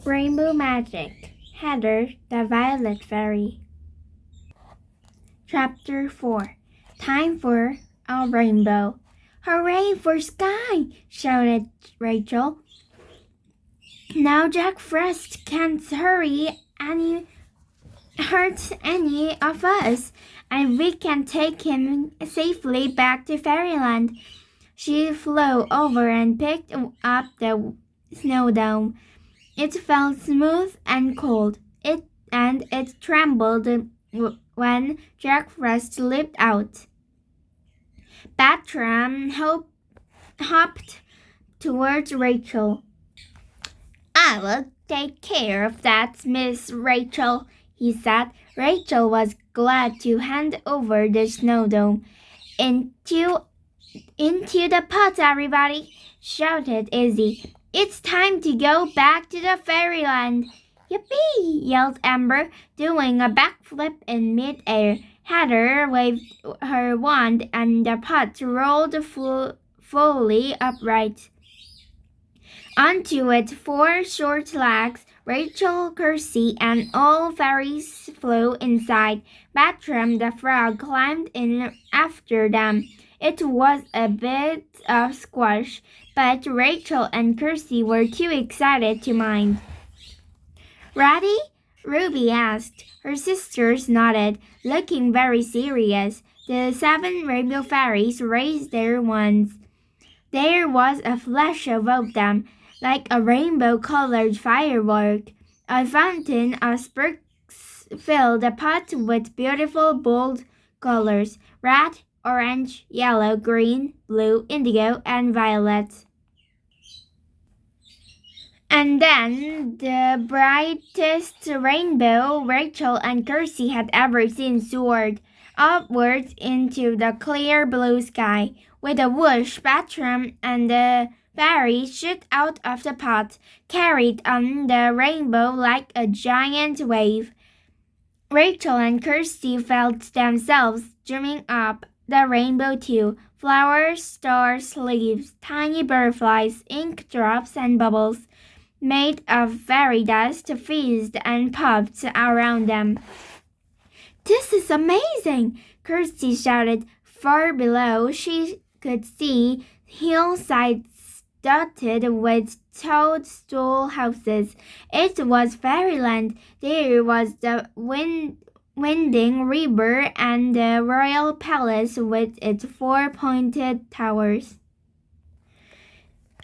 Rainbow Magic, Heather the Violet Fairy. Chapter 4. Time for a Rainbow. Hooray for Sky! Shouted Rachel. Now Jack Frost can't hurt any of us, and we can take him safely back to Fairyland. She flew over and picked up the snow dome. It felt smooth and cold, and it trembled when Jack Frost leaped out. Bertram hopped towards Rachel. "I will take care of that, Miss Rachel," he said. Rachel was glad to hand over the snow dome. Into the pot, everybody!" shouted Izzy. "It's time to go back to the fairyland." "Yippee!" yelled Amber, doing a backflip in mid-air. Heather waved her wand and the pot rolled fully upright. Onto its four short legs, Rachel, Kirsty, and all fairies flew inside. Bertram the frog climbed in after them. It was a bit of squash, but Rachel and Kirsty were too excited to mind. "Ready?" Ruby asked. Her sisters nodded, looking very serious. The 7 rainbow fairies raised their wands. There was a flash above them, like a rainbow-colored firework. A fountain of sparks filled the pot with beautiful bold colors: red, orange, yellow, green, blue, indigo, and violet. And then the brightest rainbow Rachel and Kirsty had ever seen soared upwards into the clear blue sky. With a whoosh, Bertram and the fairy shot out of the pot, carried on the rainbow like a giant wave. Rachel and Kirsty felt themselves dreaming up the rainbow too. Flowers, stars, leaves, tiny butterflies, ink drops, and bubbles made of fairy dust fizzed and popped around them. "This is amazing!" Kirsty shouted. Far below, she could see hillsides dotted with toadstool houses. It was fairyland. There was the winding river and the royal palace with its 4 pointed towers.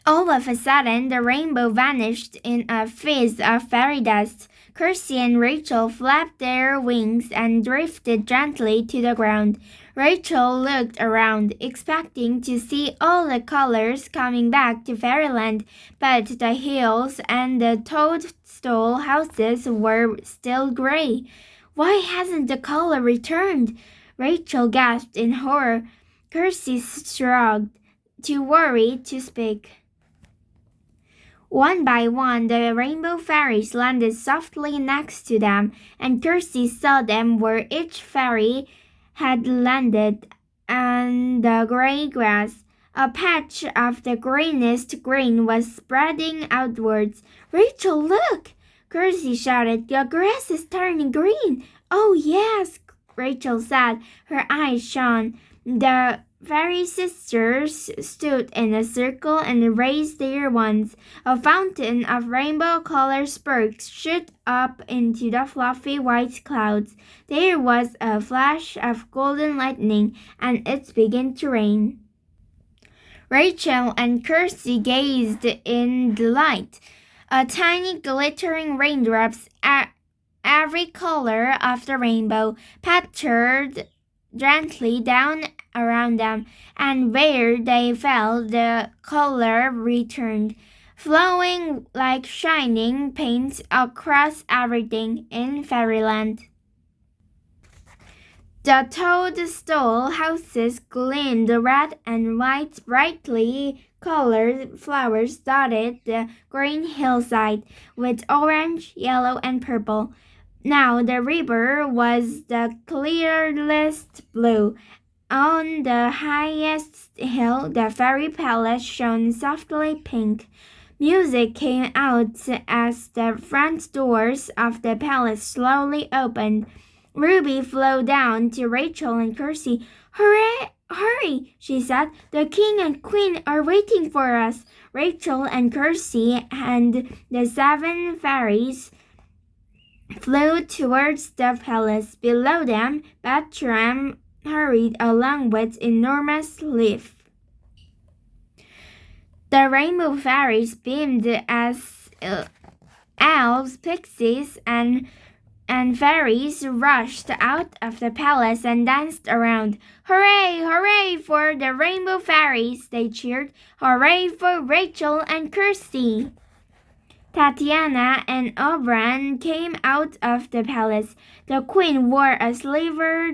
All of a sudden, the rainbow vanished in a fizz of fairy dust. Kirsty and Rachel flapped their wings and drifted gently to the ground. Rachel looked around, expecting to see all the colors coming back to fairyland, but the hills and the toadstool houses were still gray. "Why hasn't the color returned?" Rachel gasped in horror. Kirsty shrugged, too worried to speak. One by one, the rainbow fairies landed softly next to them, and Kirsty saw them where each fairy had landed on the gray grass. A patch of the greenest green was spreading outwards. "Rachel, look!" Kirsty shouted. "The grass is turning green." "Oh, yes," Rachel said. Her eyes shone. The fairy sisters stood in a circle and raised their wands. A fountain of rainbow-colored sparks shot up into the fluffy white clouds. There was a flash of golden lightning, and it began to rain. Rachel and Kirsty gazed in delight. Tiny glittering raindrops, every color of the rainbow, pattered gently down around them, and where they fell, the color returned, flowing like shining paint across everything in fairyland. The toadstool houses gleamed red and white. Brightly colored flowers dotted the green hillside with orange, yellow, and purple. Now the river was the clearest blue. On the highest hill, the fairy palace shone softly pink. Music came out as the front doors of the palace slowly opened. Ruby flew down to Rachel and Kirsty. Hurry, hurry, she said. The king and queen are waiting for us. Rachel and Kirsty and the 7 fairies flew towards the palace. Below them, Bertram hurried along with enormous leaf. The rainbow fairies beamed as elves, pixies, and fairies rushed out of the palace and danced around. Hooray, hooray for the rainbow fairies, they cheered. Hooray for Rachel and Kirsty. Tatiana and Oberon came out of the palace. The queen wore a silver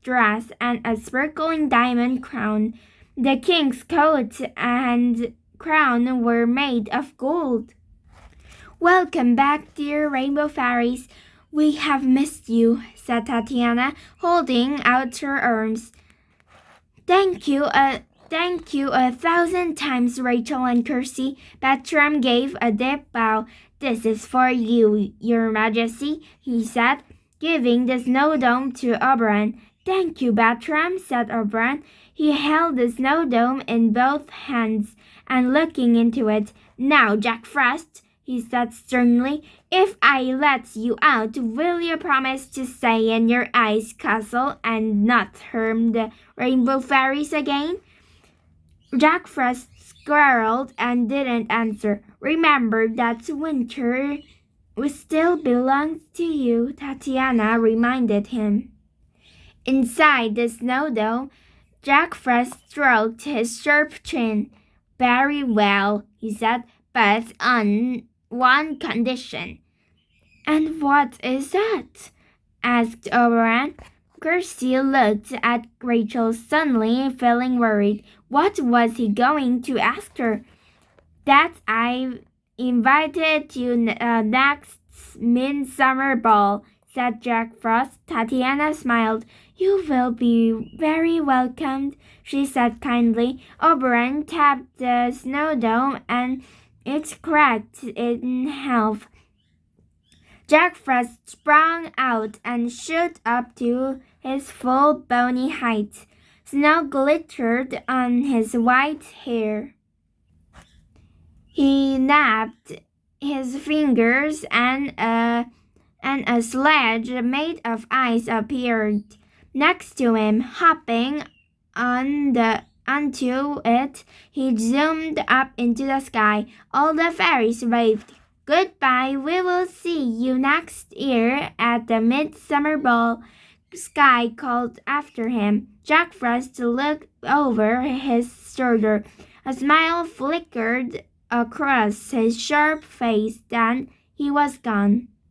dress and a sparkling diamond crown. The king's coat and crown were made of gold. Welcome back, dear rainbow fairies. We have missed you, said Tatiana, holding out her arms. Thank you a 1,000 times, Rachel and Kirsty. Bertram gave a deep bow. This is for you, your majesty, he said, giving the snow dome to Oberon. Thank you, Bertram, said Oberon. He held the snow dome in both hands and looking into it. Now, Jack Frost, he said sternly, if I let you out, will you promise to stay in your ice castle and not harm the rainbow fairies again? Jack Frost squirreled and didn't answer. Remember that winter still belongs to you, Tatiana reminded him. Inside the snow dome, Jack Frost stroked his sharp chin. Very well, he said, but on one condition. And what is that? Asked Oberon. Kirsty looked at Rachel suddenly, feeling worried. What was he going to ask her? That I invited you next midsummer ball, said Jack Frost. Tatiana smiled. You will be very welcomed, she said kindly. Oberon tapped the snow dome and it cracked in half. Jack Frost sprang out and shot up to his full bony height. Snow glittered on his white hair. He snapped his fingers and a sledge made of ice appeared next to him. Hopping onto it, he zoomed up into the sky. All the fairies waved. Goodbye, we will see you next year at the midsummer ball, Sky called after him. Jack Frost looked over his shoulder. A smile flickered across his sharp face, then he was gone.